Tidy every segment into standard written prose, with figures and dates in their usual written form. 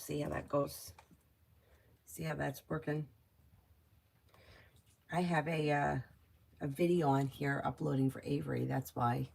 see how that goes. See how that's working. I have a video on here uploading for Avery. That's why.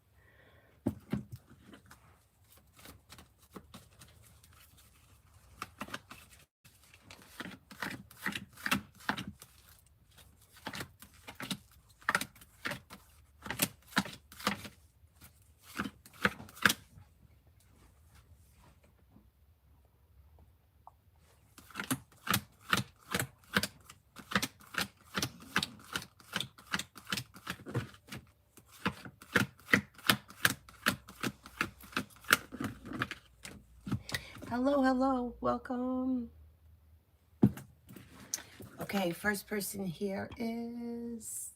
Hello, hello, welcome. Okay, first person here is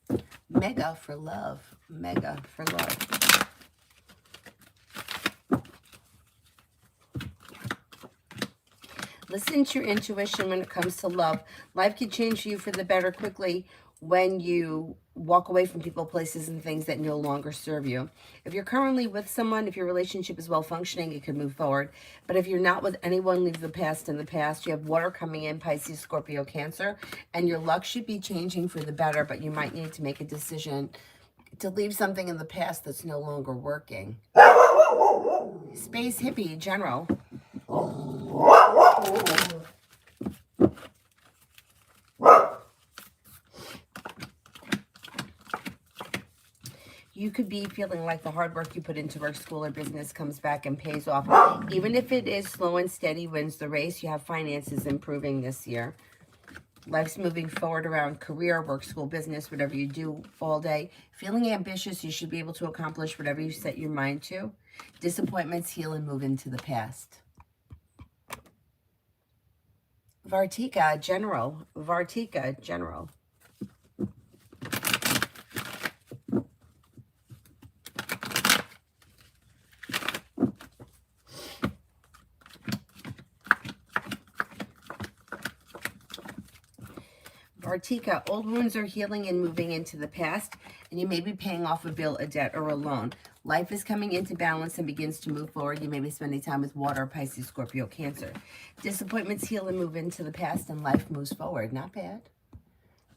Mega for love. Mega for love. Listen to your intuition when it comes to love. Life can change you for the better quickly when you walk away from people, places, and things that no longer serve you. If you're currently with someone, if your relationship is well functioning, it could move forward. But if you're not with anyone, leave the past in the past. You have water coming in, Pisces, Scorpio, Cancer, and your luck should be changing for the better, but you might need to make a decision to leave something in the past that's no longer working. Space Hippie General. You could be feeling like the hard work you put into work, school, or business comes back and pays off. Even if it is slow and steady wins the race, you have finances improving this year. Life's moving forward around career, work, school, business, whatever you do all day. Feeling ambitious, you should be able to accomplish whatever you set your mind to. Disappointments heal and move into the past. Vartika General. Vartika General. Vartika, old wounds are healing and moving into the past, and you may be paying off a bill, a debt, or a loan. Life is coming into balance and begins to move forward. You may be spending time with water, Pisces, Scorpio, Cancer. Disappointments heal and move into the past, and life moves forward. Not bad.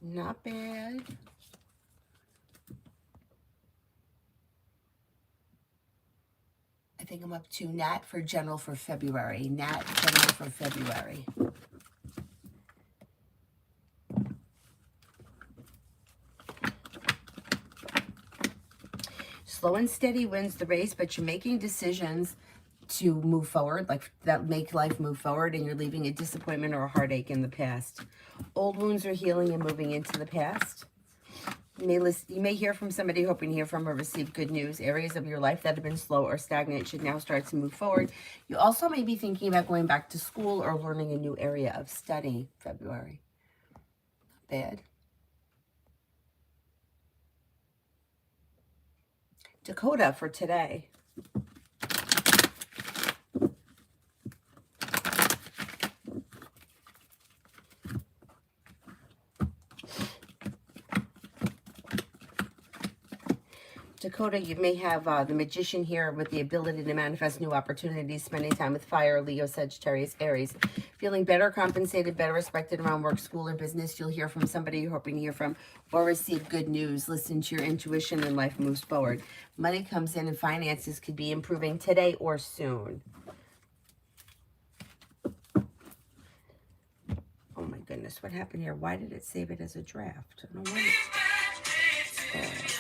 Not bad. I think I'm up to Nat for General for February. Nat General for February. Slow and steady wins the race, but you're making decisions to move forward, like that make life move forward, and you're leaving a disappointment or a heartache in the past. Old wounds are healing and moving into the past. You may hear from somebody, hoping to hear from or receive good news. Areas of your life that have been slow or stagnant should now start to move forward. You also may be thinking about going back to school or learning a new area of study. February. Not bad. Dakota for today. Dakota, you may have the Magician here with the ability to manifest new opportunities, spending time with fire, Leo, Sagittarius, Aries. Feeling better compensated, better respected around work, school, or business. You'll hear from somebody you're hoping to hear from or receive good news. Listen to your intuition and life moves forward. Money comes in and finances could be improving today or soon. Oh my goodness, what happened here? Why did it save it as a draft? I don't know why.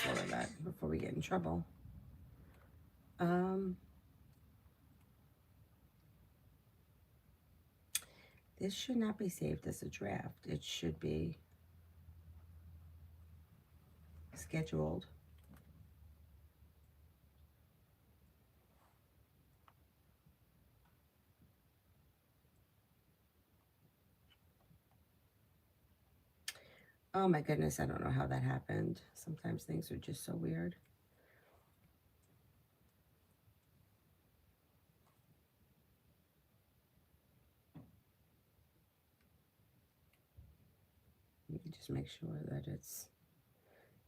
Lower that before we get in trouble. This should not be saved as a draft. It should be scheduled. Oh my goodness, I don't know how that happened. Sometimes things are just so weird. Let me just make sure that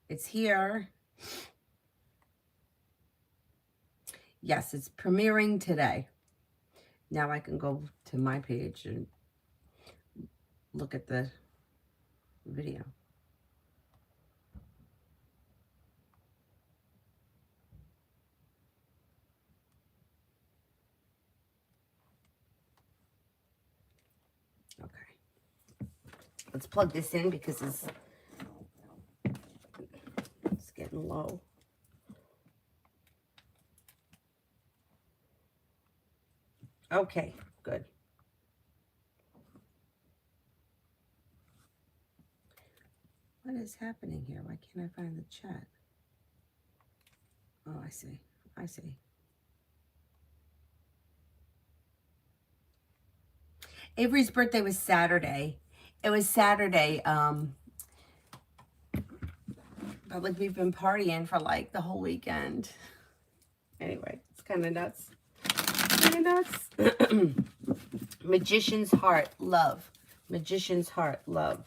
it's here. Yes, it's premiering today. Now I can go to my page and look at the video. Okay. Let's plug this in because it's getting low. Okay, good. What is happening here? Why can't I find the chat? Oh, I see. I see. Avery's birthday was Saturday. It was Saturday. But like we've been partying for like the whole weekend. Anyway, it's kind of nuts. Kind of nuts. Magician's heart, love. Magician's heart, love.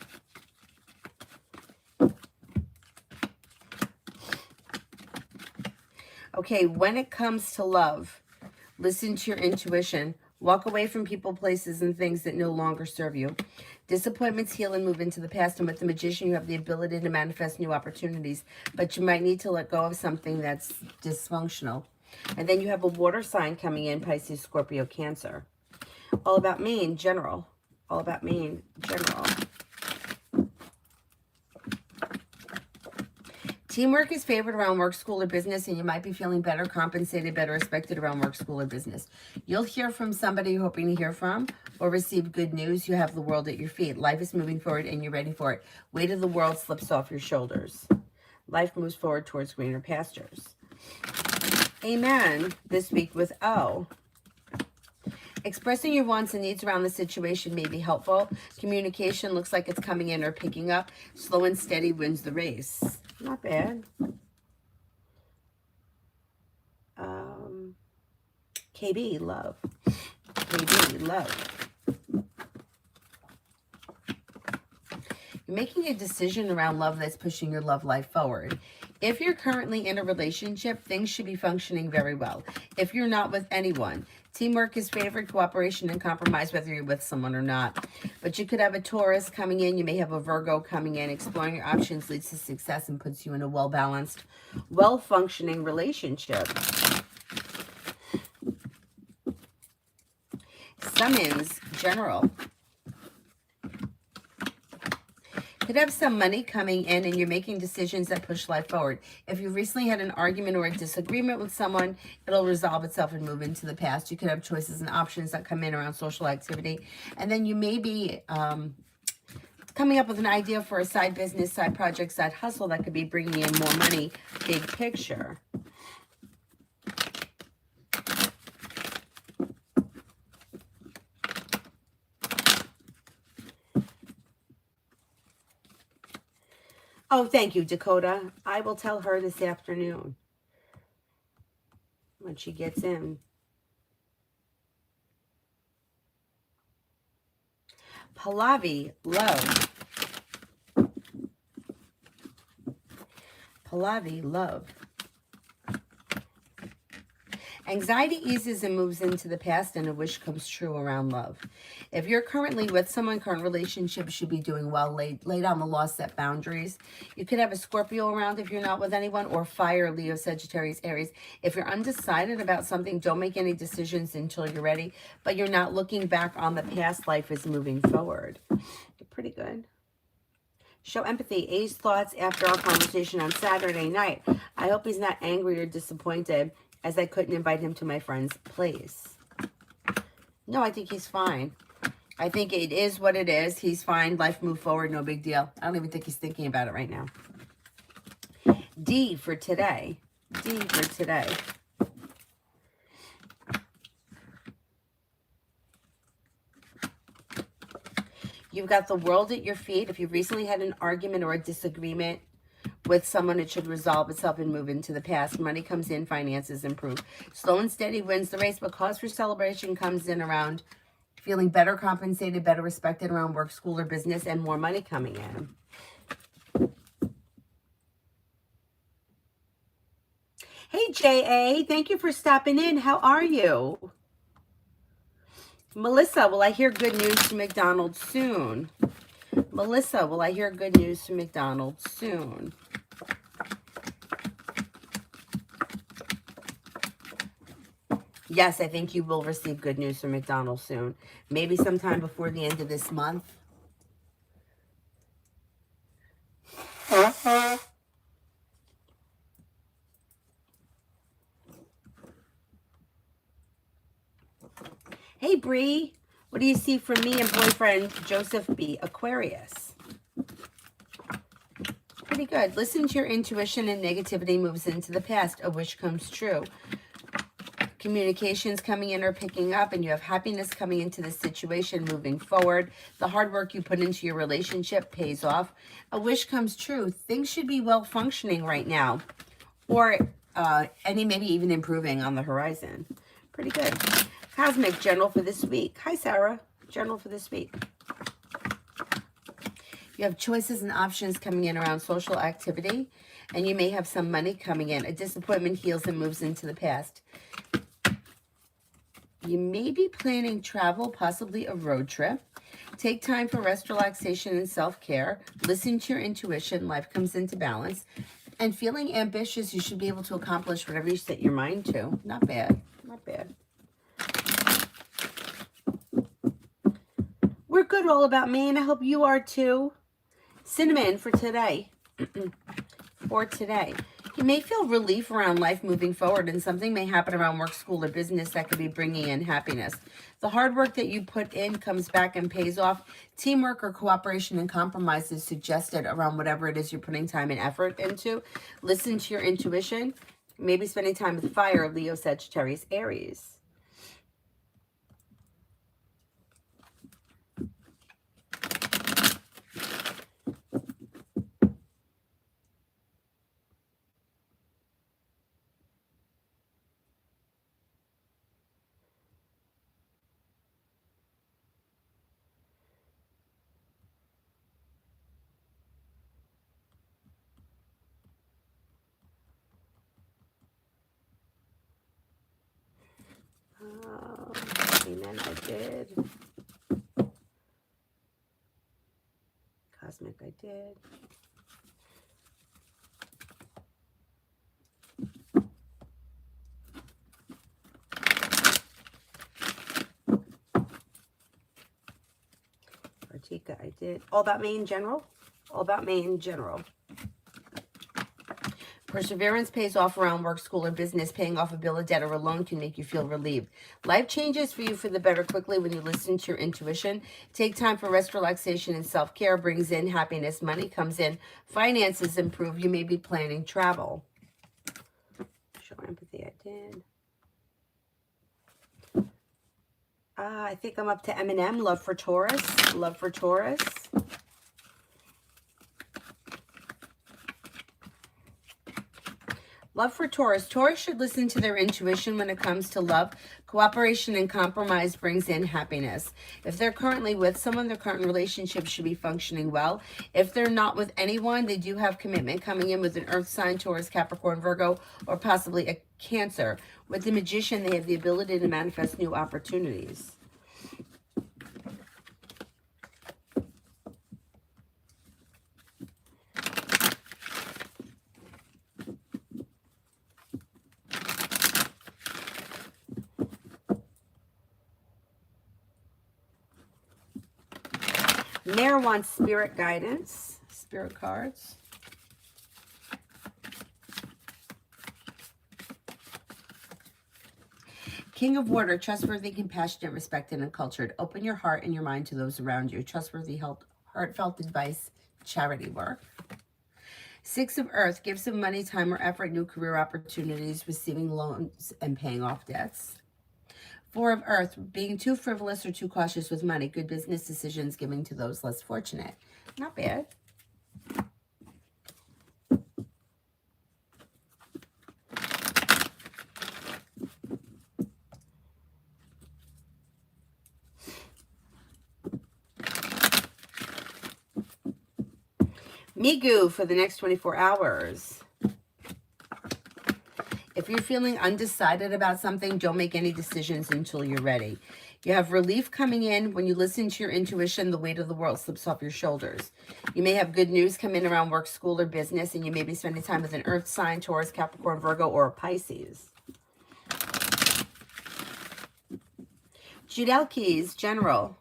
Okay, when it comes to love, listen to your intuition. Walk away from people, places, and things that no longer serve you. Disappointments heal and move into the past. And with the Magician, you have the ability to manifest new opportunities. But you might need to let go of something that's dysfunctional. And then you have a water sign coming in, Pisces, Scorpio, Cancer. All about me in general. All about me in general. Teamwork is favored around work, school, or business, and you might be feeling better compensated, better respected around work, school, or business. You'll hear from somebody you're hoping to hear from or receive good news. You have the world at your feet. Life is moving forward, and you're ready for it. Weight of the world slips off your shoulders. Life moves forward towards greener pastures. Amen. This week with O. Expressing your wants and needs around the situation may be helpful. Communication looks like it's coming in or picking up. Slow and steady wins the race. Not bad. KB, love. KB, love. You're making a decision around love that's pushing your love life forward. If you're currently in a relationship, things should be functioning very well. If you're not with anyone, teamwork is favored, cooperation and compromise, whether you're with someone or not. But you could have a Taurus coming in. You may have a Virgo coming in. Exploring your options leads to success and puts you in a well-balanced, well-functioning relationship. Summons, general. Could have some money coming in and you're making decisions that push life forward. If you recently had an argument or a disagreement with someone, it'll resolve itself and move into the past. You could have choices and options that come in around social activity. And then you may be coming up with an idea for a side business, side project, side hustle that could be bringing in more money, big picture. Oh, thank you, Dakota. I will tell her this afternoon when she gets in. Pallavi, love. Pallavi, love. Anxiety eases and moves into the past and a wish comes true around love. If you're currently with someone, current relationship should be doing well. Lay down the law, set boundaries. You could have a Scorpio around if you're not with anyone, or fire, Leo, Sagittarius, Aries. If you're undecided about something, don't make any decisions until you're ready. But you're not looking back on the past. Life is moving forward. You're pretty good. Show empathy. A's thoughts after our conversation on Saturday night. I hope he's not angry or disappointed as I couldn't invite him to my friend's place. No, I think he's fine. I think it is what it is. He's fine. Life moved forward. No big deal. I don't even think he's thinking about it right now. D for today. D for today. You've got the world at your feet. If you recently had an argument or a disagreement with someone, it should resolve itself and move into the past. Money comes in, finances improve. Slow and steady wins the race, but cause for celebration comes in around feeling better compensated, better respected around work, school, or business, and more money coming in. Hey, J.A., thank you for stopping in. How are you? Melissa, will I hear good news from McDonald's soon? Melissa, will I hear good news from McDonald's soon? Yes, I think you will receive good news from McDonald's soon. Maybe sometime before the end of this month. Hey, Bree. What do you see from me and boyfriend Joseph B. Aquarius? Pretty good. Listen to your intuition, and negativity moves into the past. A wish comes true. Communications coming in or picking up, and you have happiness coming into the situation, moving forward. The hard work you put into your relationship pays off. A wish comes true. Things should be well functioning right now, or maybe even improving on the horizon. Pretty good. Cosmic General for this week. Hi, Sarah. General for this week. You have choices and options coming in around social activity, and you may have some money coming in. A disappointment heals and moves into the past. You may be planning travel, possibly a road trip. Take time for rest, relaxation, and self-care. Listen to your intuition. Life comes into balance. And feeling ambitious, you should be able to accomplish whatever you set your mind to. Not bad. Not bad. We're good all about me, and I hope you are too. Cinnamon for today. For today. You may feel relief around life moving forward, and something may happen around work, school, or business that could be bringing in happiness. The hard work that you put in comes back and pays off. Teamwork or cooperation and compromise is suggested around whatever it is you're putting time and effort into. Listen to your intuition. Maybe spending time with fire, Leo, Sagittarius, Aries. Amen, I did. Cosmic, I did. Artika, I did. All about me in general? All about me in general. Perseverance pays off around work, school, or business. Paying off a bill, a debt, or a loan can make you feel relieved. Life changes for you for the better quickly when you listen to your intuition. Take time for rest, relaxation, and self-care. Brings in happiness. Money comes in. Finances improve. You may be planning travel. Show empathy, I did. I think I'm up to Eminem. Love for Taurus. Love for Taurus. Love for Taurus. Taurus should listen to their intuition when it comes to love. Cooperation and compromise brings in happiness. If they're currently with someone, their current relationship should be functioning well. If they're not with anyone, they do have commitment coming in with an earth sign, Taurus, Capricorn, Virgo, or possibly a Cancer. With the Magician, they have the ability to manifest new opportunities. Mare wants spirit guidance, spirit cards. King of Water, trustworthy, compassionate, respected, and cultured. Open your heart and your mind to those around you. Trustworthy, heartfelt advice, charity work. Six of Earth, give some money, time, or effort, new career opportunities, receiving loans, and paying off debts. Four of Earth, being too frivolous or too cautious with money. Good business decisions, giving to those less fortunate. Not bad. Migu for the next 24 hours. If you're feeling undecided about something, don't make any decisions until you're ready. You have relief coming in when you listen to your intuition. The weight of the world slips off your shoulders. You may have good news come in around work, school, or business, and you may be spending time with an earth sign, Taurus, Capricorn, Virgo, or a Pisces. Judel Keys, General.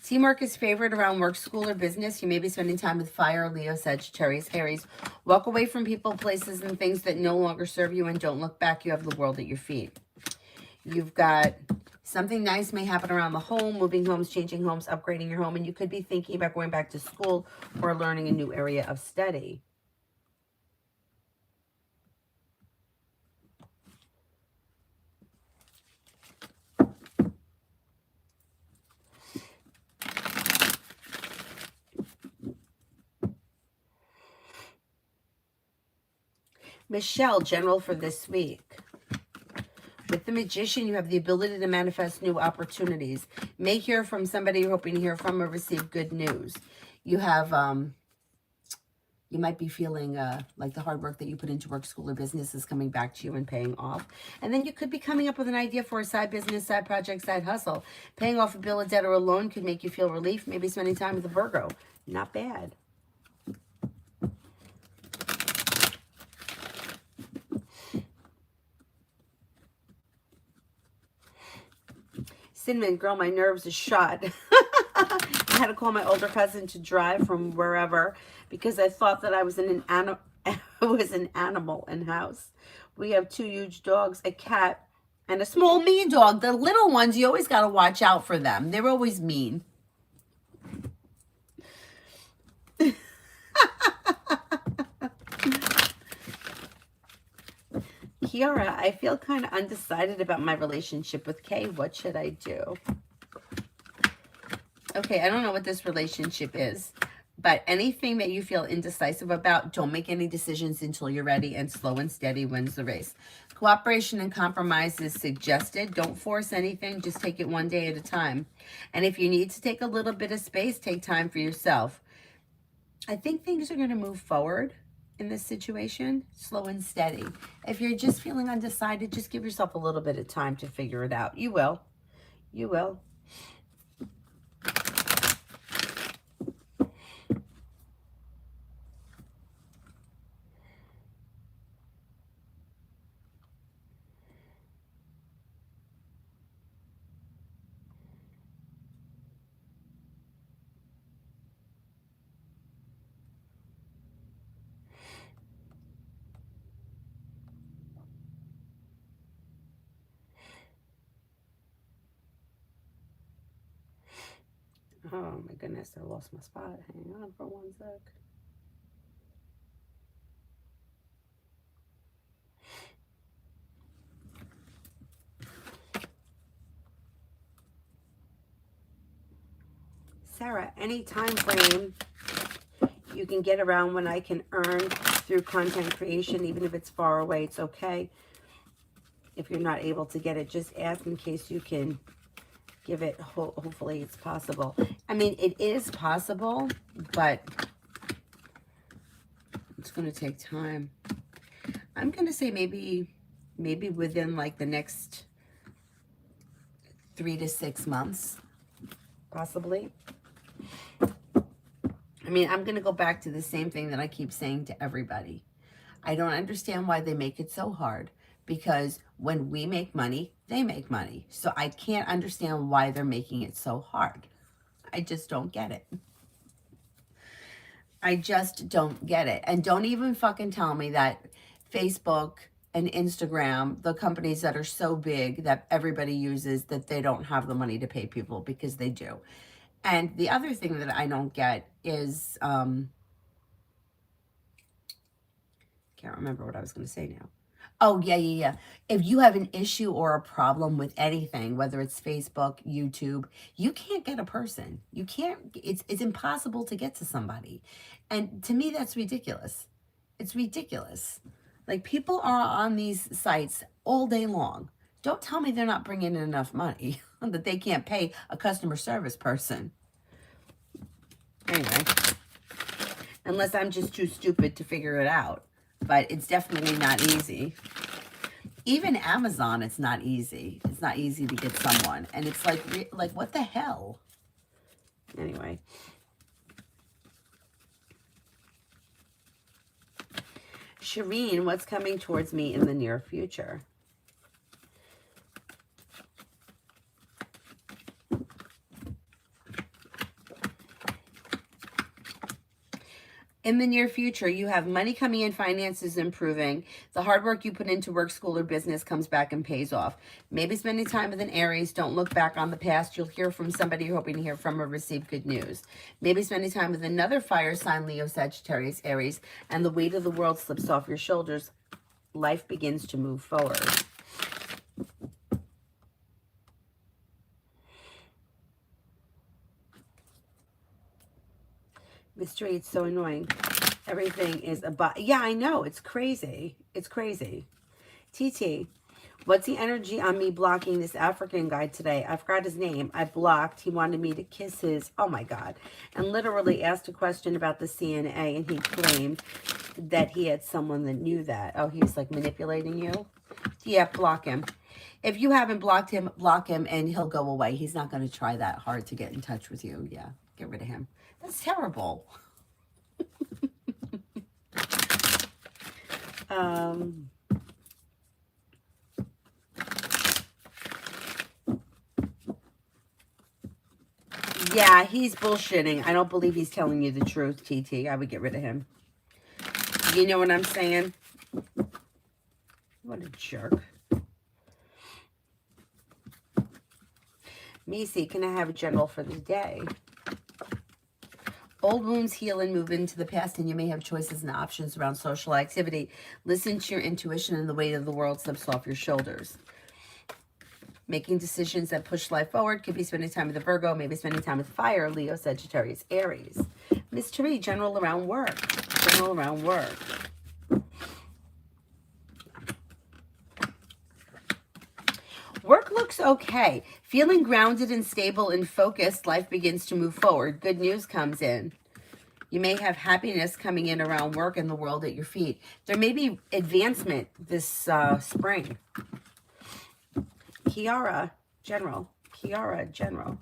Teamwork is favored around work, school, or business. You may be spending time with fire, Leo, Sagittarius, Aries. Walk away from people, places, and things that no longer serve you, and don't look back. You have the world at your feet. You've got something nice may happen around the home, moving homes, changing homes, upgrading your home, and you could be thinking about going back to school or learning a new area of study. Michelle, General, for this week. With the Magician, you have the ability to manifest new opportunities. May hear from somebody you're hoping to hear from or receive good news. You have, you might be feeling like the hard work that you put into work, school, or business is coming back to you and paying off. And then you could be coming up with an idea for a side business, side project, side hustle. Paying off a bill, a debt, or a loan could make you feel relief. Maybe spending time with a Virgo. Not bad. Cinnamon, girl, my nerves are shot. I had to call my older cousin to drive from wherever because I thought that I was in an animal in house. We have 2 huge dogs, a cat, and a small mean dog. The little ones, you always got to watch out for them. They're always mean. Kiara, I feel kind of undecided about my relationship with Kay. What should I do? Okay, I don't know what this relationship is, but anything that you feel indecisive about, don't make any decisions until you're ready, and slow and steady wins the race. Cooperation and compromise is suggested. Don't force anything. Just take it one day at a time. And if you need to take a little bit of space, take time for yourself. I think things are going to move forward in this situation, slow and steady. If you're just feeling undecided, just give yourself a little bit of time to figure it out. You will. You will. Oh my goodness, I lost my spot. Hang on for 1 sec. Sarah, any time frame you can get around when I can earn through content creation, even if it's far away, it's okay. If you're not able to get it, just ask in case you can give it. Hopefully it's possible. I mean, it is possible, but it's going to take time. I'm going to say maybe within like the next 3 to 6 months, possibly. I mean, I'm going to go back to the same thing that I keep saying to everybody. I don't understand why they make it so hard, because when we make money, they make money. So I can't understand why they're making it so hard. I just don't get it. I just don't get it. And don't even fucking tell me that Facebook and Instagram, the companies that are so big that everybody uses, that they don't have the money to pay people, because they do. And the other thing that I don't get is, can't remember what I was going to say now. Oh, yeah. If you have an issue or a problem with anything, whether it's Facebook, YouTube, you can't get a person. You can't, it's impossible to get to somebody. And to me, that's ridiculous. It's ridiculous. Like, people are on these sites all day long. Don't tell me they're not bringing in enough money that they can't pay a customer service person. Anyway, unless I'm just too stupid to figure it out. but it's definitely not easy. Even Amazon, it's not easy. It's not easy to get someone. And it's like what the hell? Anyway. Shireen, what's coming towards me in the near future? In the near future, you have money coming in, finances improving. The hard work you put into work, school, or business comes back and pays off. Maybe spending time with an Aries. Don't look back on the past. You'll hear from somebody you're hoping to hear from or receive good news. Maybe spending time with another fire sign, Leo, Sagittarius, Aries, and the weight of the world slips off your shoulders. Life begins to move forward. Mystery, it's so annoying. Everything is yeah, I know. It's crazy. It's crazy. TT, what's the energy on me blocking this African guy today? I forgot his name. I blocked. He wanted me to kiss his, oh my God, and literally asked a question about the CNA, and he claimed that he had someone that knew that. Oh, he's like manipulating you? Yeah, block him. If you haven't blocked him, block him, and he'll go away. He's not going to try that hard to get in touch with you. Yeah, get rid of him. That's terrible. Yeah, he's bullshitting. I don't believe he's telling you the truth, TT. I would get rid of him. You know what I'm saying? What a jerk. Macy, can I have a general for the day? Old wounds heal and move into the past, and you may have choices and options around social activity. Listen to your intuition, and the weight of the world slips off your shoulders. Making decisions that push life forward. Could be spending time with a Virgo, maybe spending time with fire, Leo, Sagittarius, Aries. Mystery, general around work. General around work. Work looks okay. Feeling grounded and stable and focused, life begins to move forward. Good news comes in. You may have happiness coming in around work and the world at your feet. There may be advancement this spring. Kiara, general. Kiara, general.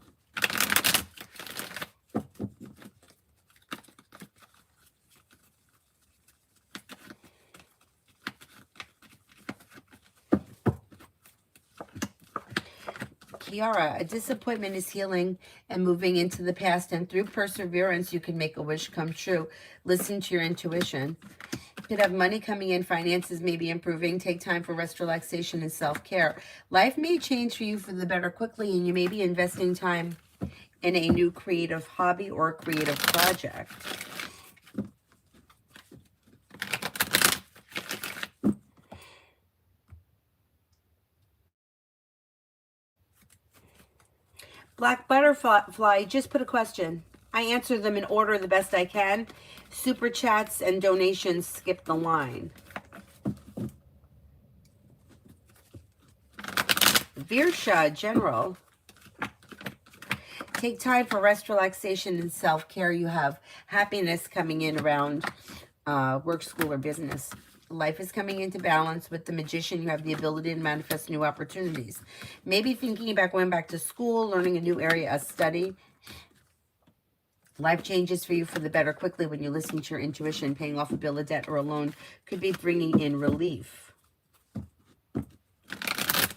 Kiara, a disappointment is healing and moving into the past, and through perseverance, you can make a wish come true. Listen to your intuition. You could have money coming in, finances may be improving. Take time for rest, relaxation, and self-care. Life may change for you for the better quickly, and you may be investing time in a new creative hobby or a creative project. Black Butterfly, just put a question. I answer them in order the best I can. Super chats and donations skip the line. Virsha, general. Take time for rest, relaxation, and self-care. You have happiness coming in around work, school, or business. Life is coming into balance. With the Magician, you have the ability to manifest new opportunities. Maybe thinking about going back to school, learning a new area of study. Life changes for you for the better quickly when you listen to your intuition. Paying off a bill of debt or a loan could be bringing in relief.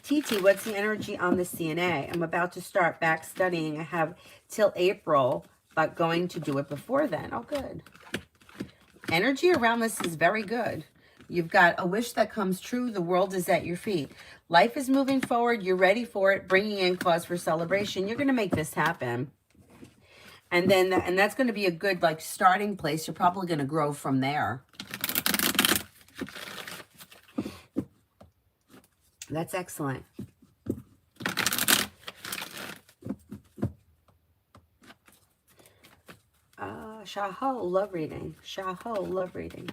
TT, what's the energy on the CNA? I'm about to start back studying. I have till April, but going to do it before then. Oh, good. Energy around this is very good. You've got a wish that comes true. The world is at your feet. Life is moving forward. You're ready for it. Bringing in cause for celebration. You're going to make this happen. And then, and that's going to be a good like starting place. You're probably going to grow from there. That's excellent. Shaho, love reading. Shaho, love reading.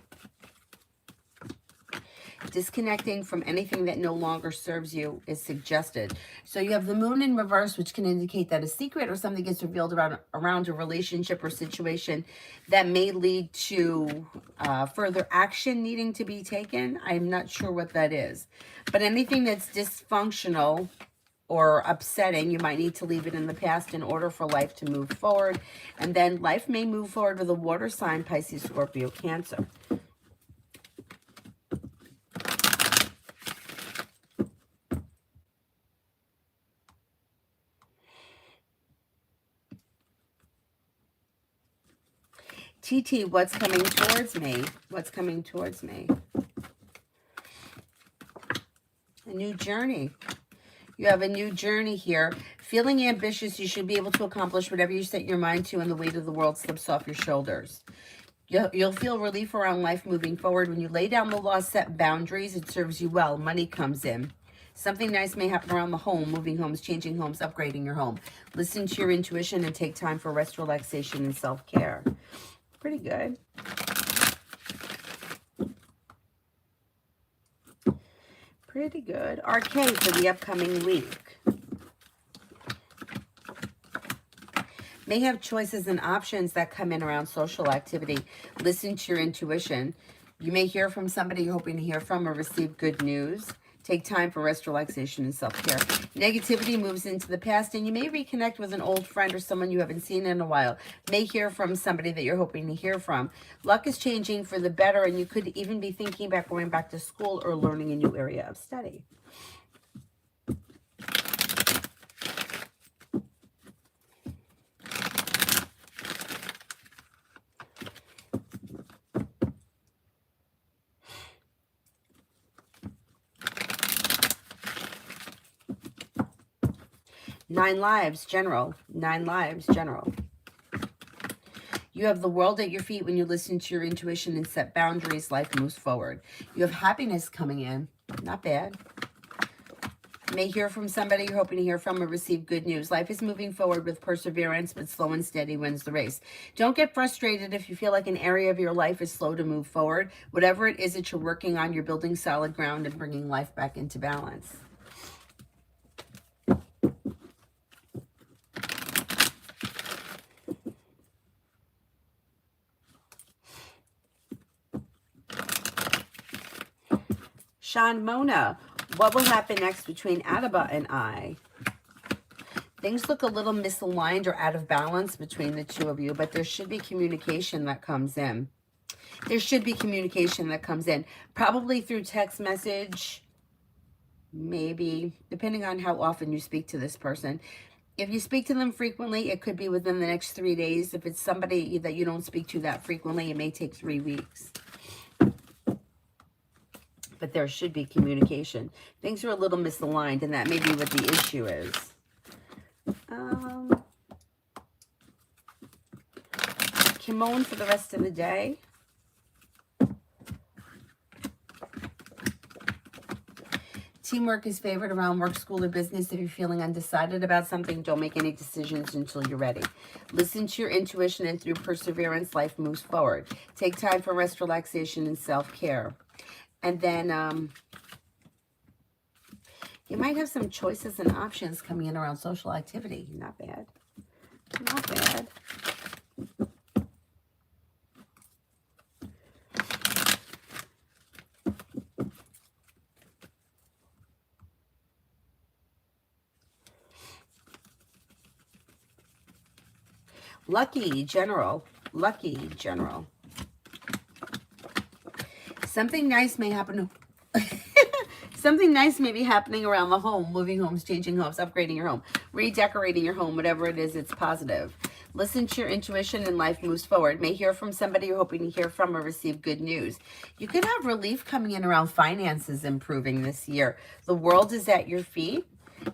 Disconnecting from anything that no longer serves you is suggested. So you have the moon in reverse, which can indicate that a secret or something gets revealed around a relationship or situation that may lead to further action needing to be taken. I'm not sure what that is. But anything that's dysfunctional or upsetting, you might need to leave it in the past in order for life to move forward. And then life may move forward with a water sign, Pisces, Scorpio, Cancer. TT, what's coming towards me? What's coming towards me? A new journey. You have a new journey here. Feeling ambitious, you should be able to accomplish whatever you set your mind to, and the weight of the world slips off your shoulders. You'll feel relief around life moving forward. When you lay down the law, set boundaries, it serves you well. Money comes in. Something nice may happen around the home, moving homes, changing homes, upgrading your home. Listen to your intuition and take time for rest, relaxation, and self-care. Pretty good. Pretty good. Arcade for the upcoming week. May have choices and options that come in around social activity. Listen to your intuition. You may hear from somebody you're hoping to hear from or receive good news. Take time for rest, relaxation, and self-care. Negativity moves into the past, and you may reconnect with an old friend or someone you haven't seen in a while. May hear from somebody that you're hoping to hear from. Luck is changing for the better, and you could even be thinking about going back to school or learning a new area of study. Nine lives, general. 9 lives, general. You have the world at your feet when you listen to your intuition and set boundaries. Life moves forward. You have happiness coming in. Not bad. May hear from somebody you're hoping to hear from or receive good news. Life is moving forward with perseverance, but slow and steady wins the race. Don't get frustrated if you feel like an area of your life is slow to move forward. Whatever it is that you're working on, you're building solid ground and bringing life back into balance. Sean Mona, what will happen next between Adaba and I? Things look a little misaligned or out of balance between the two of you, but there should be communication that comes in. There should be communication that comes in, probably through text message, maybe, depending on how often you speak to this person. If you speak to them frequently, it could be within the next 3 days. If it's somebody that you don't speak to that frequently, it may take 3 weeks. But there should be communication. Things are a little misaligned, and that may be what the issue is. Kimon for the rest of the day. Teamwork is favored around work, school, or business. If you're feeling undecided about something, don't make any decisions until you're ready. Listen to your intuition, and through perseverance, life moves forward. Take time for rest, relaxation, and self-care. And then you might have some choices and options coming in around social activity. Not bad. Not bad. Lucky general. Lucky general. Something nice may happen. Something nice may be happening around the home, moving homes, changing homes, upgrading your home, redecorating your home, whatever it is, it's positive. Listen to your intuition and life moves forward. May hear from somebody you're hoping to hear from or receive good news. You could have relief coming in around finances improving this year. The world is at your feet,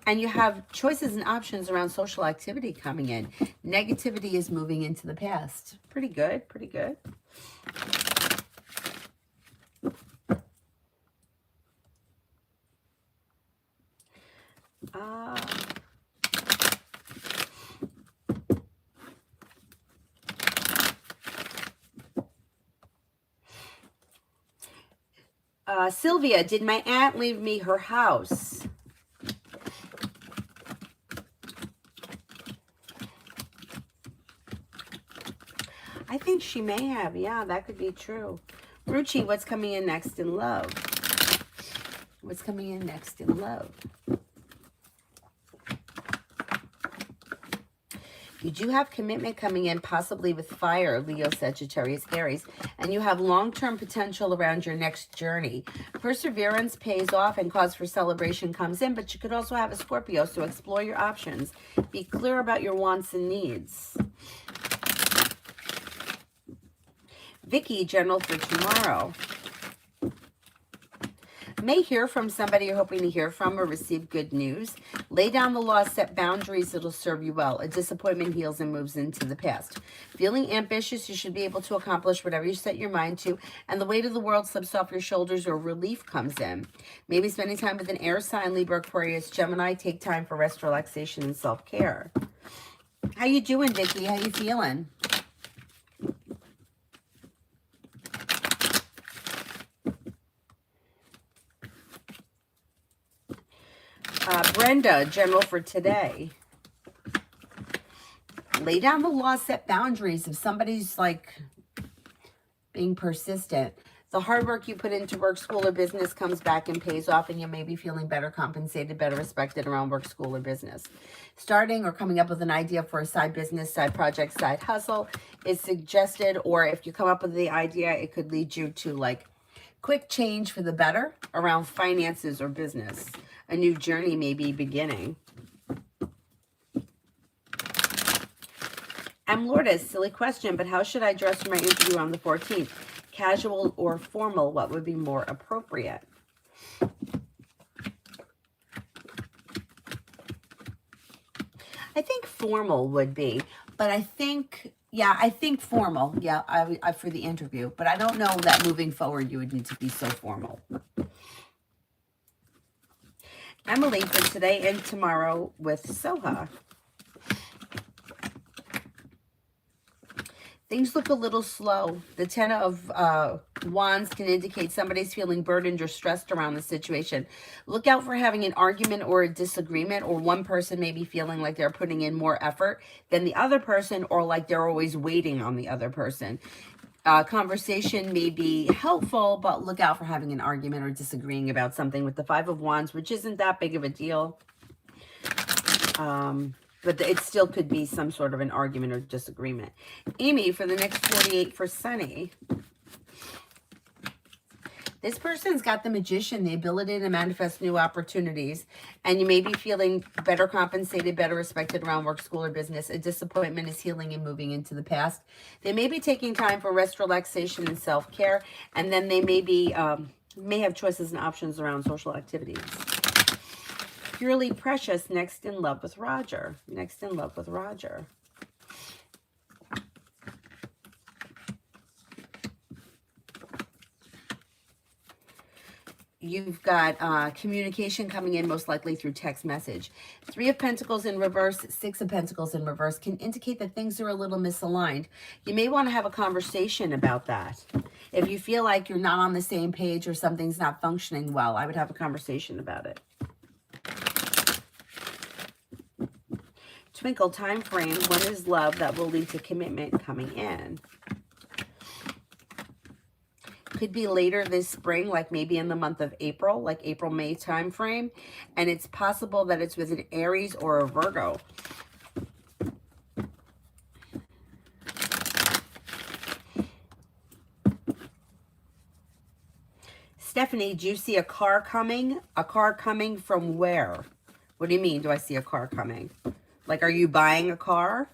and you have choices and options around social activity coming in. Negativity is moving into the past. Pretty good, pretty good. Sylvia, did my aunt leave me her house? I think she may have. Yeah, that could be true. Ruchi, what's coming in next in love? What's coming in next in love? You do have commitment coming in, possibly with fire, Leo, Sagittarius, Aries, and you have long-term potential around your next journey. Perseverance pays off and cause for celebration comes in, but you could also have a Scorpio, so explore your options. Be clear about your wants and needs. Vicky, general for tomorrow. May hear from somebody you're hoping to hear from or receive good news. Lay down the law, set boundaries, it'll serve you well. A disappointment heals and moves into the past. Feeling ambitious, you should be able to accomplish whatever you set your mind to, and the weight of the world slips off your shoulders or relief comes in. Maybe spending time with an air sign, Libra, Aquarius, Gemini. Take time for rest, relaxation, and self-care. How you doing, Vicky? How you feeling? Brenda, general for today. Lay down the law, set boundaries. If somebody's like being persistent, the hard work you put into work, school, or business comes back and pays off, and you may be feeling better compensated, better respected around work, school, or business. Starting or coming up with an idea for a side business, side project, side hustle is suggested, or if you come up with the idea, it could lead you to like quick change for the better around finances or business. A new journey may be beginning. I'm Lourdes, silly question, but how should I dress for my interview on the 14th? Casual or formal? What would be more appropriate? I think formal would be, but I think, yeah, I think formal. Yeah, I for the interview, but I don't know that moving forward you would need to be so formal. Emily for today and tomorrow with Soha. Things look a little slow. The Ten of Wands can indicate somebody's feeling burdened or stressed around the situation. Look out for having an argument or a disagreement, or one person may be feeling like they're putting in more effort than the other person, or like they're always waiting on the other person. Conversation may be helpful, but look out for having an argument or disagreeing about something with the Five of Wands, which isn't that big of a deal. But it still could be some sort of an argument or disagreement. Amy, for the next 48 for Sunny. This person's got the Magician, the ability to manifest new opportunities, and you may be feeling better compensated, better respected around work, school, or business. A disappointment is healing and moving into the past. They may be taking time for rest, relaxation, and self-care, and then they may be may have choices and options around social activities. Purely Precious, next in love with Roger. Next in love with Roger. You've got communication coming in most likely through text message. Three of Pentacles in reverse, Six of Pentacles in reverse can indicate that things are a little misaligned. You may want to have a conversation about that. If you feel like you're not on the same page or something's not functioning well, I would have a conversation about it. Twinkle time frame, when is love that will lead to commitment coming in? Could be later this spring, like maybe in the month of April, like April-May time frame. And it's possible that it's with an Aries or a Virgo. Stephanie, do you see a car coming? A car coming from where? What do you mean, do I see a car coming? Like, are you buying a car?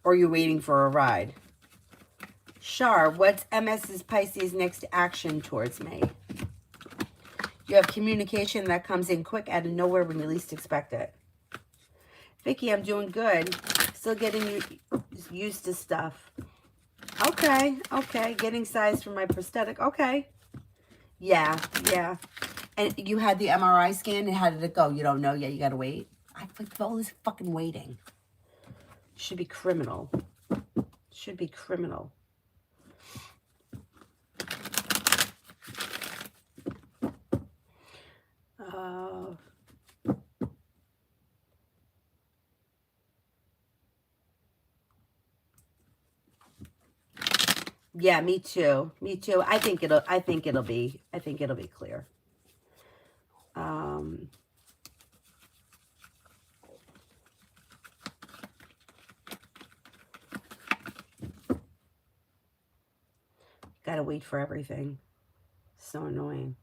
Or are you waiting for a ride? Shar, what's MS's Pisces next action towards me? You have communication that comes in quick out of nowhere when you least expect it. Vicky, I'm doing good. Still getting used to stuff. Okay, okay. Getting sized for my prosthetic. Okay. Yeah, yeah. And you had the MRI scan, and how did it go? You don't know yet. You got to wait. I like all this fucking waiting. Should be criminal. Should be criminal. Uh, yeah, me too. Me too. I think it'll be clear. Gotta wait for everything. So annoying.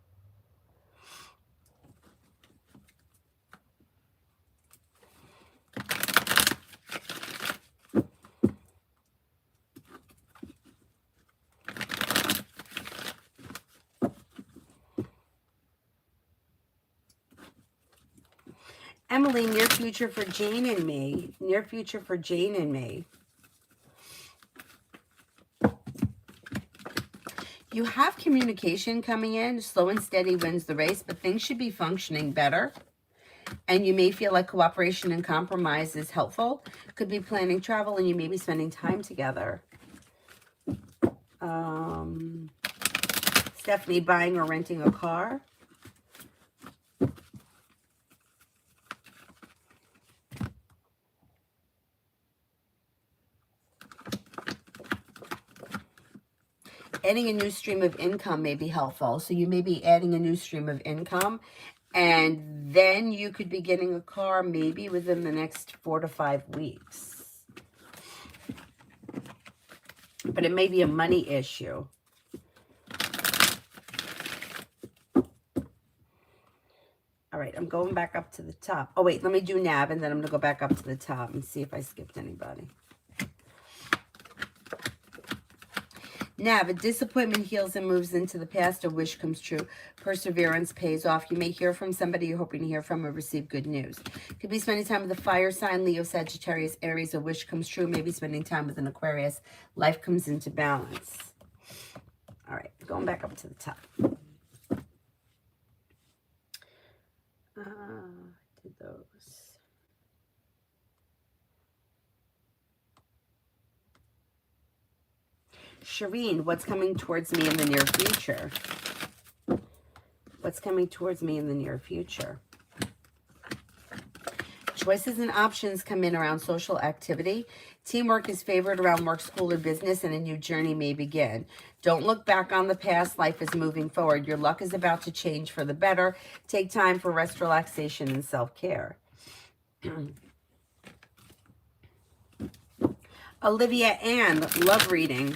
Emily, near future for Jane and me. Near future for Jane and me. You have communication coming in. Slow and steady wins the race, but things should be functioning better. And you may feel like cooperation and compromise is helpful. Could be planning travel, and you may be spending time together. Stephanie, buying or renting a car. Adding a new stream of income may be helpful. So you may be adding a new stream of income, and then you could be getting a car maybe within the next 4 to 5 weeks. But it may be a money issue. All right, I'm going back up to the top. Oh, wait, let me do Nav, and then I'm going to go back up to the top and see if I skipped anybody. Nav, a disappointment heals and moves into the past. A wish comes true. Perseverance pays off. You may hear from somebody you're hoping to hear from or receive good news. Could be spending time with a fire sign, Leo, Sagittarius, Aries. A wish comes true. Maybe spending time with an Aquarius. Life comes into balance. All right, going back up to the top. Did those. Shireen, what's coming towards me in the near future? What's coming towards me in the near future? Choices and options come in around social activity. Teamwork is favored around work, school, or business, and a new journey may begin. Don't look back on the past. Life is moving forward. Your luck is about to change for the better. Take time for rest, relaxation, and self-care. Olivia Ann, love reading.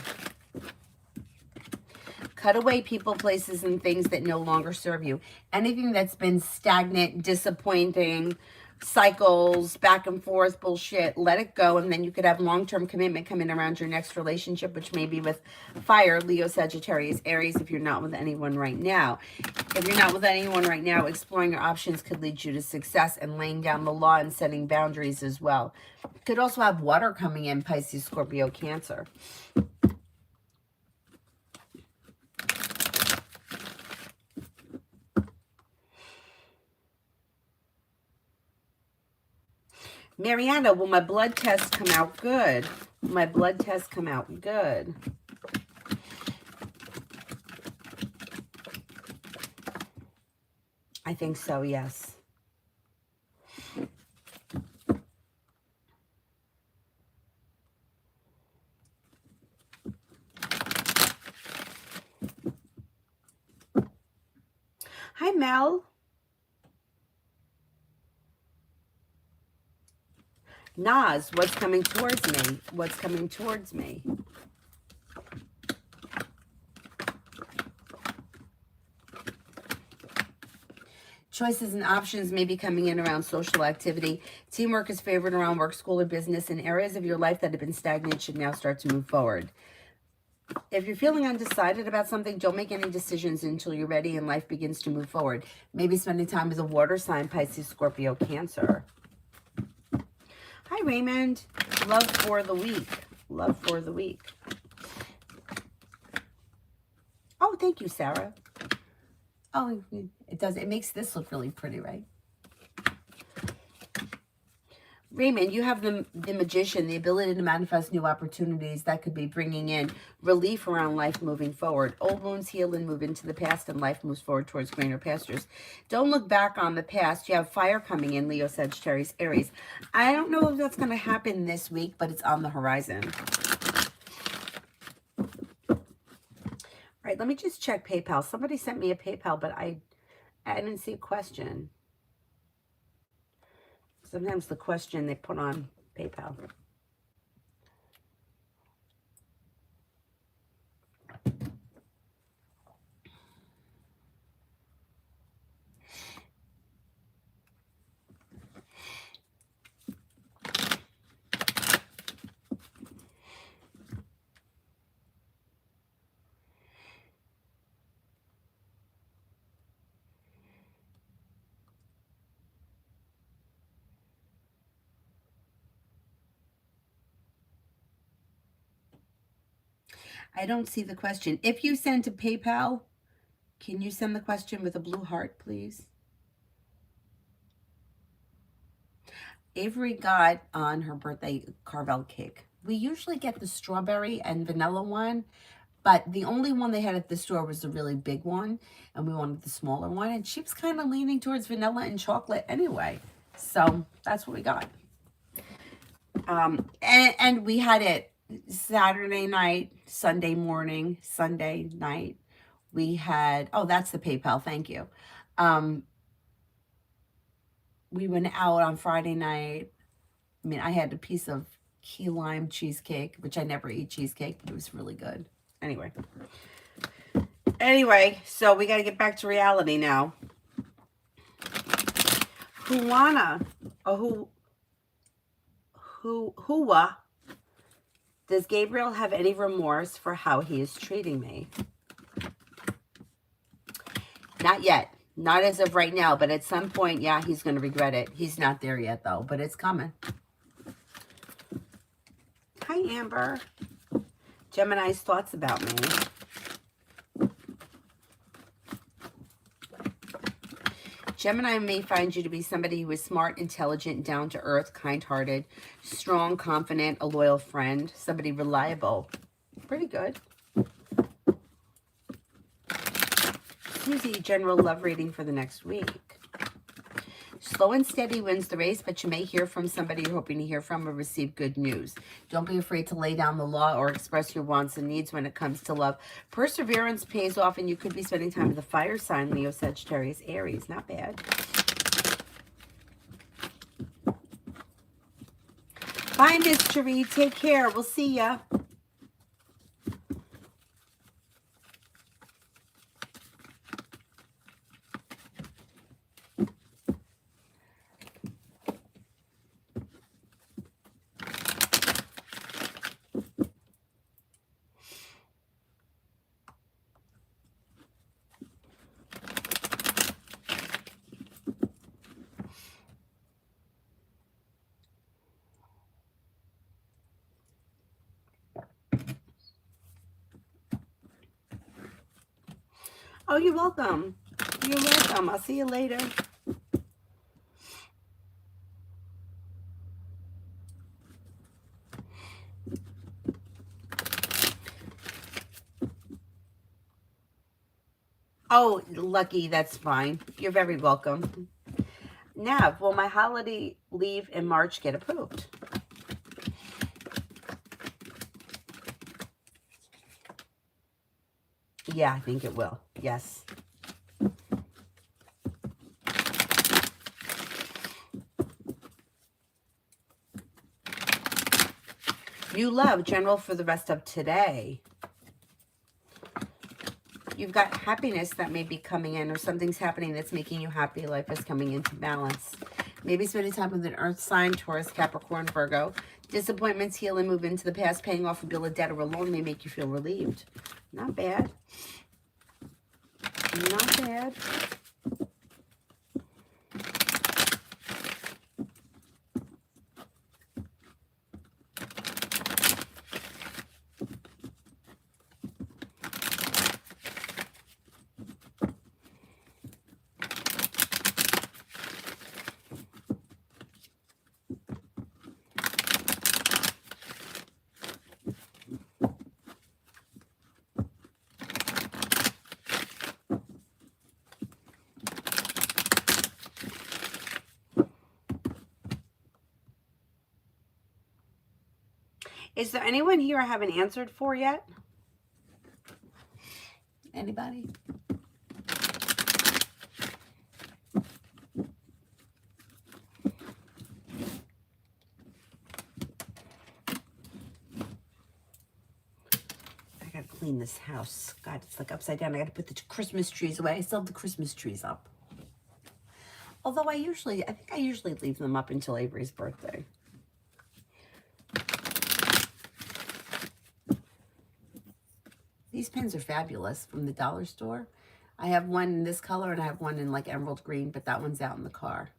Cut away people, places, and things that no longer serve you. Anything that's been stagnant, disappointing, cycles, back and forth, bullshit, let it go. And then you could have long-term commitment coming around your next relationship, which may be with fire, Leo, Sagittarius, Aries, if you're not with anyone right now. If you're not with anyone right now, exploring your options could lead you to success and laying down the law and setting boundaries as well. Could also have water coming in, Pisces, Scorpio, Cancer. Mariana, will my blood test come out good? Will my blood test come out good? I think so, yes. Hi, Mel. Nas, what's coming towards me? What's coming towards me? Choices and options may be coming in around social activity. Teamwork is favored around work, school, or business, and areas of your life that have been stagnant should now start to move forward. If you're feeling undecided about something, don't make any decisions until you're ready and life begins to move forward. Maybe spending time with a water sign, Pisces, Scorpio, Cancer. Hi, Raymond. Love for the week. Love for the week. Oh, thank you, Sarah. Oh, it does. It makes this look really pretty, right? Raymond, you have the magician, the ability to manifest new opportunities that could be bringing in relief around life moving forward. Old wounds heal and move into the past, and life moves forward towards greener pastures. Don't look back on the past. You have fire coming in, Leo, Sagittarius, Aries. I don't know if that's going to happen this week, but it's on the horizon. All right, let me just check PayPal. Somebody sent me a PayPal, but I didn't see a question. Sometimes the question they put on PayPal. I don't see the question. If you send to PayPal, can you send the question with a blue heart, please? Avery got on her birthday Carvel cake. We usually get the strawberry and vanilla one, but the only one they had at the store was the really big one, and we wanted the smaller one, and she was kind of leaning towards vanilla and chocolate anyway. So that's what we got. And we had it Saturday night, Sunday morning, Sunday night. We had, oh, that's the PayPal, thank you. We went out on Friday night. I mean, I had a piece of key lime cheesecake, which I never eat cheesecake, but it was really good. Anyway, so we got to get back to reality now. Hua, does Gabriel have any remorse for how he is treating me? Not yet. Not as of right now, but at some point, yeah, he's going to regret it. He's not there yet, though, but it's coming. Hi, Amber. Gemini's thoughts about me. Gemini may find you to be somebody who is smart, intelligent, down-to-earth, kind-hearted, strong, confident, a loyal friend, somebody reliable. Pretty good. Susie, general love reading for the next week. Slow and steady wins the race, but you may hear from somebody you're hoping to hear from or receive good news. Don't be afraid to lay down the law or express your wants and needs when it comes to love. Perseverance pays off, and you could be spending time with a fire sign, Leo, Sagittarius, Aries. Not bad. Bye, Mystery. Take care. We'll see ya. Oh, you're welcome. You're welcome. I'll see you later. Oh, Lucky, that's fine. You're very welcome. Nav, will my holiday leave in March get approved? Yeah, I think it will. Yes. You love, general, for the rest of today. You've got happiness that may be coming in, or something's happening that's making you happy. Life is coming into balance. Maybe spending time with an earth sign, Taurus, Capricorn, Virgo. Disappointments heal and move into the past. Paying off a bill of debt or a loan may make you feel relieved. Not bad. Not bad. Is there anyone here I haven't answered for yet? Anybody? I gotta clean this house. God, it's like upside down. I gotta put the Christmas trees away. I still have the Christmas trees up. Although I think I usually leave them up until Avery's birthday. These pens are fabulous from the dollar store. I have one in this color and I have one in like emerald green, but that one's out in the car.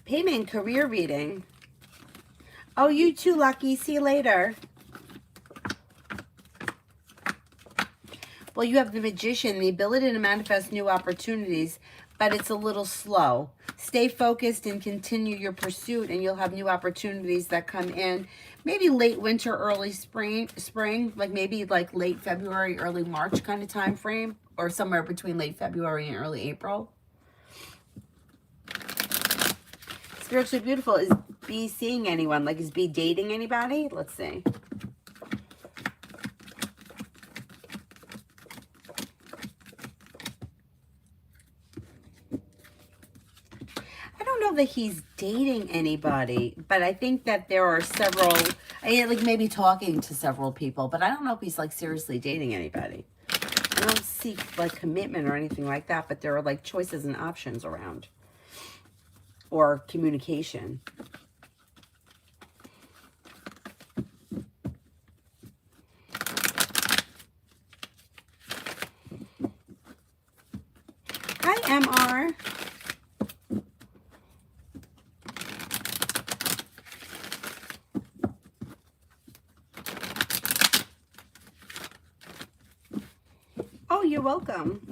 Payment career reading. Oh, you too, Lucky. See you later. Well, you have the Magician, the ability to manifest new opportunities, but it's a little slow. Stay focused and continue your pursuit, and you'll have new opportunities that come in. Maybe late winter, early spring, like maybe like late February, early March kind of time frame, or somewhere between late February and early April. Spiritually beautiful. Is B seeing anyone? Like, is B dating anybody? Let's see. I don't know that he's dating anybody, but I think that there are several, like maybe talking to several people, but I don't know if he's like seriously dating anybody. I don't seek like commitment or anything like that, but there are like choices and options around. Or communication. Hi, MR. Oh, you're welcome.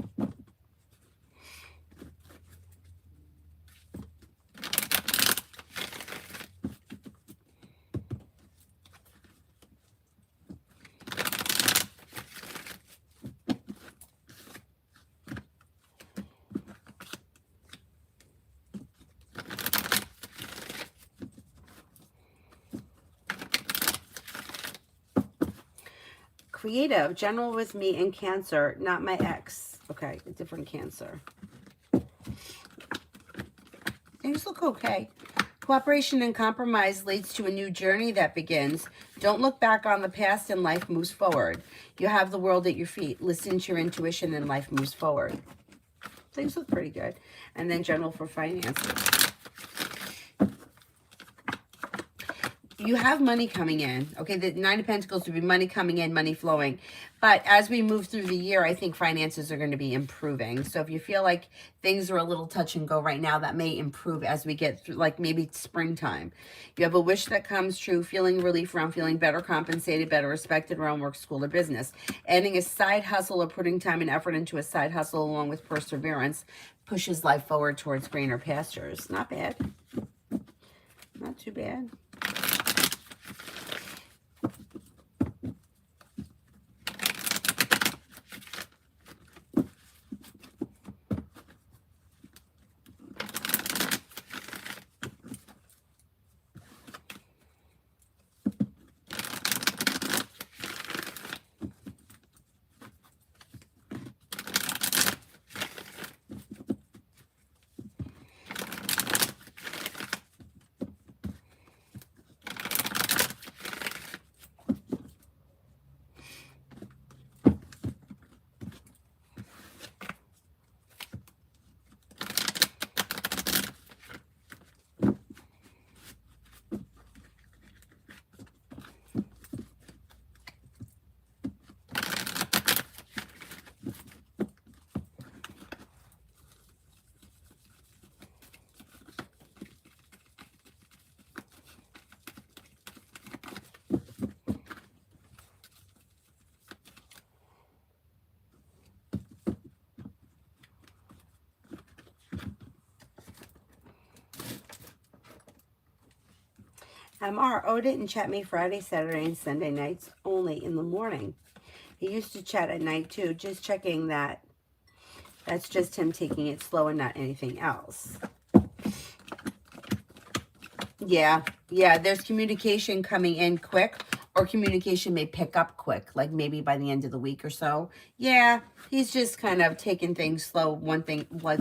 Creative, general with me in Cancer, not my ex. Okay, a different Cancer. Things look okay. Cooperation and compromise leads to a new journey that begins. Don't look back on the past and life moves forward. You have the world at your feet. Listen to your intuition and life moves forward. Things look pretty good. And then general for finances. You have money coming in. Okay, the Nine of Pentacles would be money coming in, money flowing. But as we move through the year, I think finances are going to be improving. So if you feel like things are a little touch and go right now, that may improve as we get through, like maybe springtime. You have a wish that comes true, feeling relief around feeling better compensated, better respected around work, school, or business. Adding a side hustle or putting time and effort into a side hustle along with perseverance pushes life forward towards greener pastures. Not bad. Not too bad. MRO didn't chat me Friday, Saturday, and Sunday nights, only in the morning. He used to chat at night too, just checking that. That's just him taking it slow and not anything else. Yeah, there's communication coming in quick, or communication may pick up quick, like maybe by the end of the week or so. Yeah, he's just kind of taking things slow, one thing, like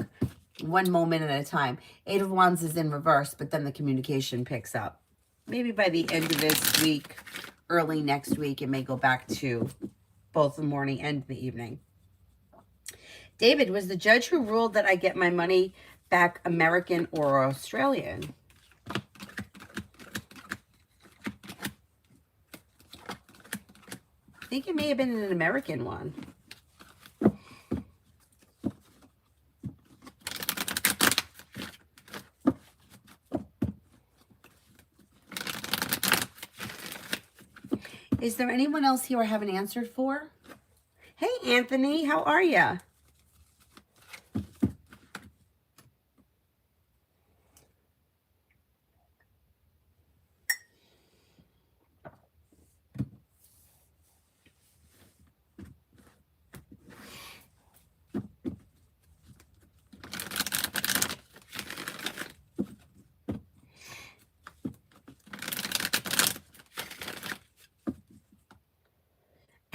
one moment at a time. Eight of Wands is in reverse, but then the communication picks up. Maybe by the end of this week, early next week, it may go back to both the morning and the evening. David, was the judge who ruled that I get my money back American or Australian? I think it may have been an American one. Is there anyone else here I haven't answered for? Hey, Anthony, how are you?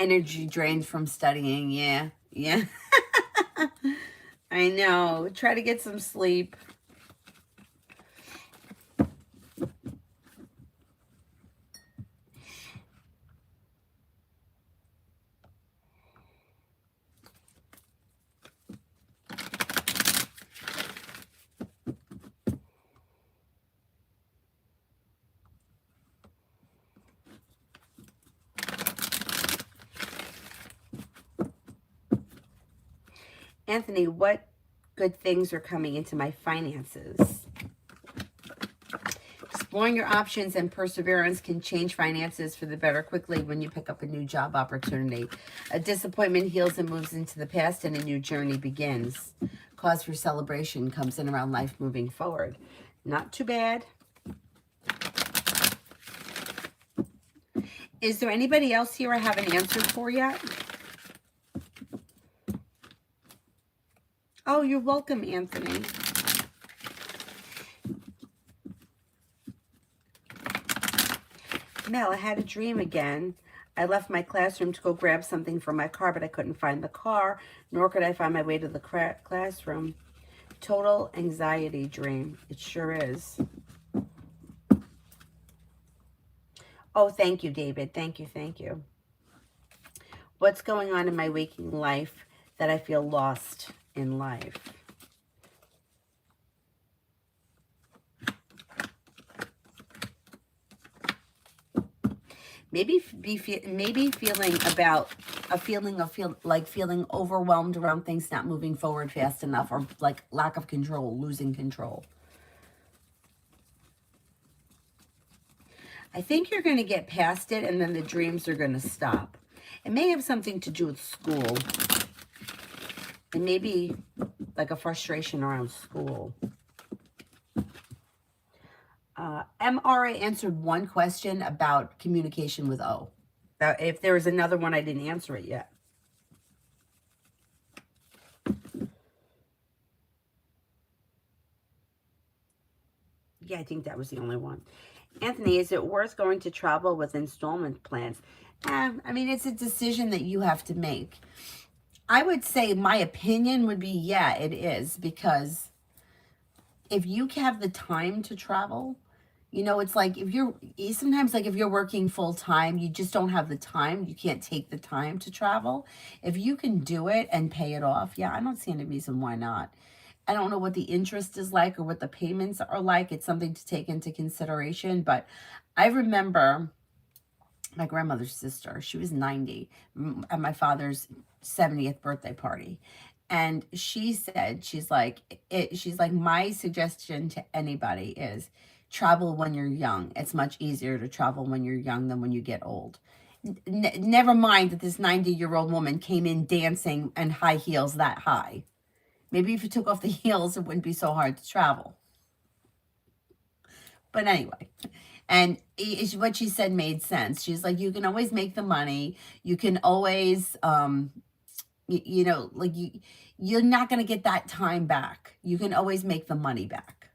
Energy drained from studying. Yeah. I know. Try to get some sleep. Anthony, what good things are coming into my finances? Exploring your options and perseverance can change finances for the better quickly when you pick up a new job opportunity. A disappointment heals and moves into the past, and a new journey begins. Cause for celebration comes in around life moving forward. Not too bad. Is there anybody else here I haven't answered for yet? Oh, you're welcome, Anthony. Mel, I had a dream again. I left my classroom to go grab something from my car, but I couldn't find the car, nor could I find my way to the classroom. Total anxiety dream. It sure is. Oh, thank you, David. Thank you. What's going on in my waking life that I feel lost in life? Maybe feeling about a feeling of feeling overwhelmed around things not moving forward fast enough, or like lack of control, losing control. I think you're going to get past it, and then the dreams are going to stop. It may have something to do with school. And maybe like a frustration around school. MRA answered one question about communication with O. If there was another one, I didn't answer it yet. Yeah, I think that was the only one. Anthony, is it worth going to travel with installment plans? I mean, it's a decision that you have to make. I would say my opinion would be, yeah, it is. Because if you have the time to travel, you know, it's like sometimes like if you're working full time, you just don't have the time. You can't take the time to travel. If you can do it and pay it off, yeah, I don't see any reason why not. I don't know what the interest is like or what the payments are like. It's something to take into consideration. But I remember my grandmother's sister, she was 90 at my father's 70th birthday party. And she said, she's like, my suggestion to anybody is travel when you're young. It's much easier to travel when you're young than when you get old. Never mind that this 90-year-old woman came in dancing and high heels that high. Maybe if you took off the heels, it wouldn't be so hard to travel. But anyway, and what she said made sense. She's like, you can always make the money. You can always, you know, like you're not going to get that time back. You can always make the money back.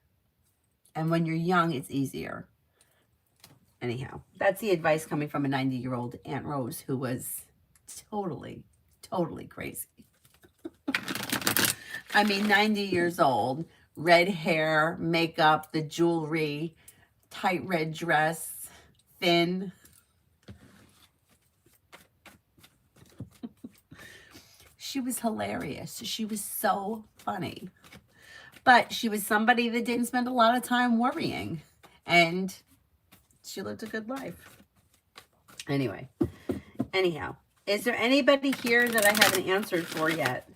And when you're young, it's easier. Anyhow, that's the advice coming from a 90-year-old Aunt Rose who was totally, totally crazy. I mean, 90 years old, red hair, makeup, the jewelry, tight red dress, thin. She was hilarious. She was so funny. But she was somebody that didn't spend a lot of time worrying. And she lived a good life. Anyway, anyhow, is there anybody here that I haven't answered for yet?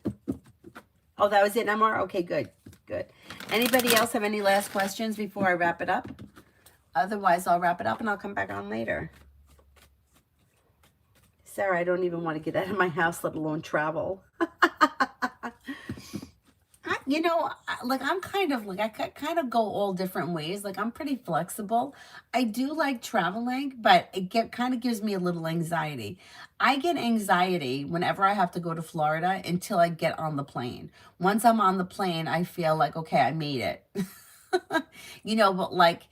Oh, that was it, MR? Okay, good, good. Anybody else have any last questions before I wrap it up? Otherwise, I'll wrap it up and I'll come back on later. Sarah, I don't even want to get out of my house, let alone travel. You know, like I'm kind of like, I kind of go all different ways. Like I'm pretty flexible. I do like traveling, but it kind of gives me a little anxiety. I get anxiety whenever I have to go to Florida until I get on the plane. Once I'm on the plane, I feel like, okay, I made it. You know, but like,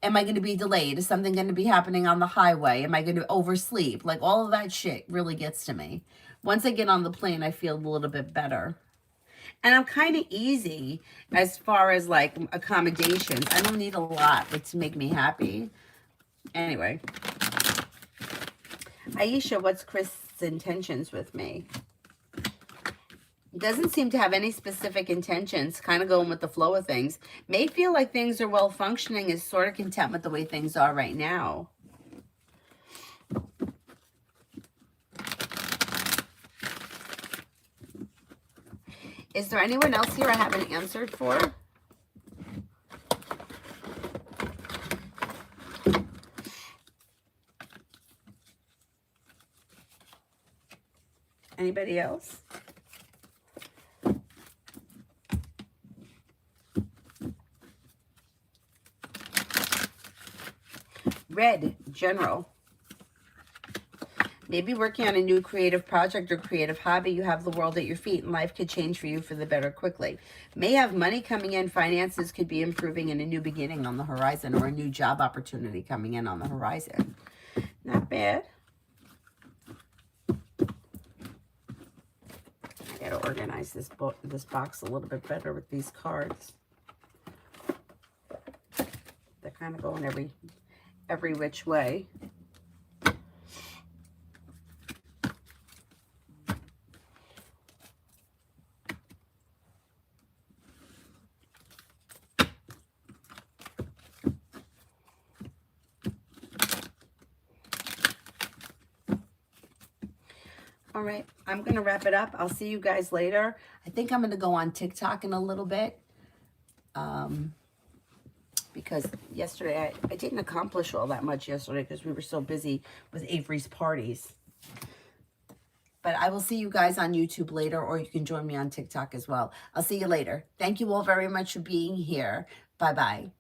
am I going to be delayed? Is something going to be happening on the highway? Am I going to oversleep? Like all of that shit really gets to me. Once I get on the plane, I feel a little bit better. And I'm kind of easy as far as like accommodations. I don't need a lot like, to make me happy. Anyway. Aisha, what's Chris' intentions with me? Doesn't seem to have any specific intentions, kind of going with the flow of things. May feel like things are well functioning, is sort of content with the way things are right now. Is there anyone else here I haven't answered for? Anybody else? Red, general. Maybe working on a new creative project or creative hobby. You have the world at your feet and life could change for you for the better quickly. May have money coming in. Finances could be improving and a new beginning on the horizon or a new job opportunity coming in on the horizon. Not bad. I got to organize this box a little bit better with these cards. They're kind of going every which way. All right, I'm going to wrap it up. I'll see you guys later. I think I'm going to go on TikTok in a little bit. Because yesterday, I didn't accomplish all that much yesterday because we were so busy with Avery's parties. But I will see you guys on YouTube later, or you can join me on TikTok as well. I'll see you later. Thank you all very much for being here. Bye-bye.